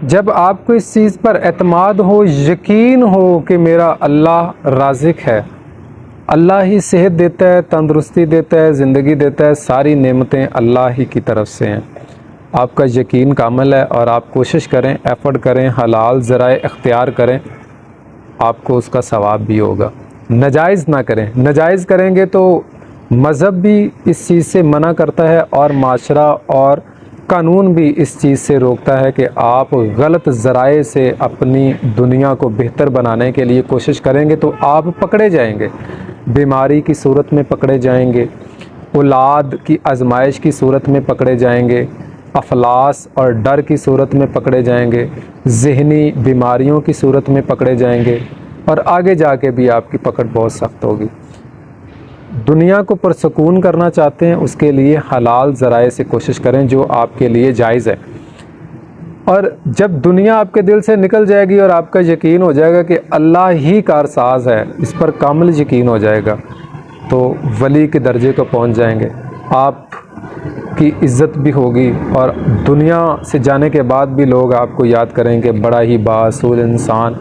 جب آپ کو اس چیز پر اعتماد ہو، یقین ہو کہ میرا اللہ رازق ہے، اللہ ہی صحت دیتا ہے، تندرستی دیتا ہے، زندگی دیتا ہے، ساری نعمتیں اللہ ہی کی طرف سے ہیں، آپ کا یقین کامل ہے اور آپ کوشش کریں، ایفرٹ کریں، حلال ذرائع اختیار کریں، آپ کو اس کا ثواب بھی ہوگا۔ ناجائز نہ کریں، ناجائز کریں گے تو مذہب بھی اس چیز سے منع کرتا ہے اور معاشرہ اور قانون بھی اس چیز سے روکتا ہے کہ آپ غلط ذرائع سے اپنی دنیا کو بہتر بنانے کے لیے کوشش کریں گے تو آپ پکڑے جائیں گے، بیماری کی صورت میں پکڑے جائیں گے، اولاد کی آزمائش کی صورت میں پکڑے جائیں گے، افلاس اور ڈر کی صورت میں پکڑے جائیں گے، ذہنی بیماریوں کی صورت میں پکڑے جائیں گے، اور آگے جا کے بھی آپ کی پکڑ بہت سخت ہوگی۔ دنیا کو پرسکون کرنا چاہتے ہیں، اس کے لیے حلال ذرائع سے کوشش کریں جو آپ کے لیے جائز ہے، اور جب دنیا آپ کے دل سے نکل جائے گی اور آپ کا یقین ہو جائے گا کہ اللہ ہی کارساز ہے، اس پر کامل یقین ہو جائے گا، تو ولی کے درجے کو پہنچ جائیں گے، آپ کی عزت بھی ہوگی اور دنیا سے جانے کے بعد بھی لوگ آپ کو یاد کریں کہ بڑا ہی بااصول انسان،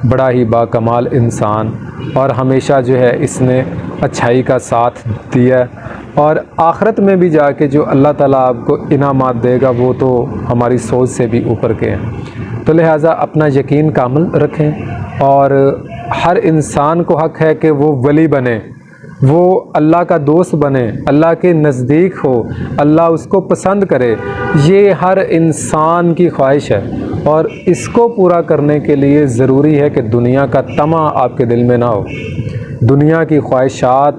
بڑا ہی با کمال انسان، اور ہمیشہ جو ہے اس نے اچھائی کا ساتھ دیا، اور آخرت میں بھی جا کے جو اللہ تعالیٰ آپ کو انعامات دے گا وہ تو ہماری سوچ سے بھی اوپر کے ہیں۔ تو لہٰذا اپنا یقین کامل رکھیں، اور ہر انسان کو حق ہے کہ وہ ولی بنے، وہ اللہ کا دوست بنے، اللہ کے نزدیک ہو، اللہ اس کو پسند کرے، یہ ہر انسان کی خواہش ہے، اور اس کو پورا کرنے کے لیے ضروری ہے کہ دنیا کا طمع آپ کے دل میں نہ ہو، دنیا کی خواہشات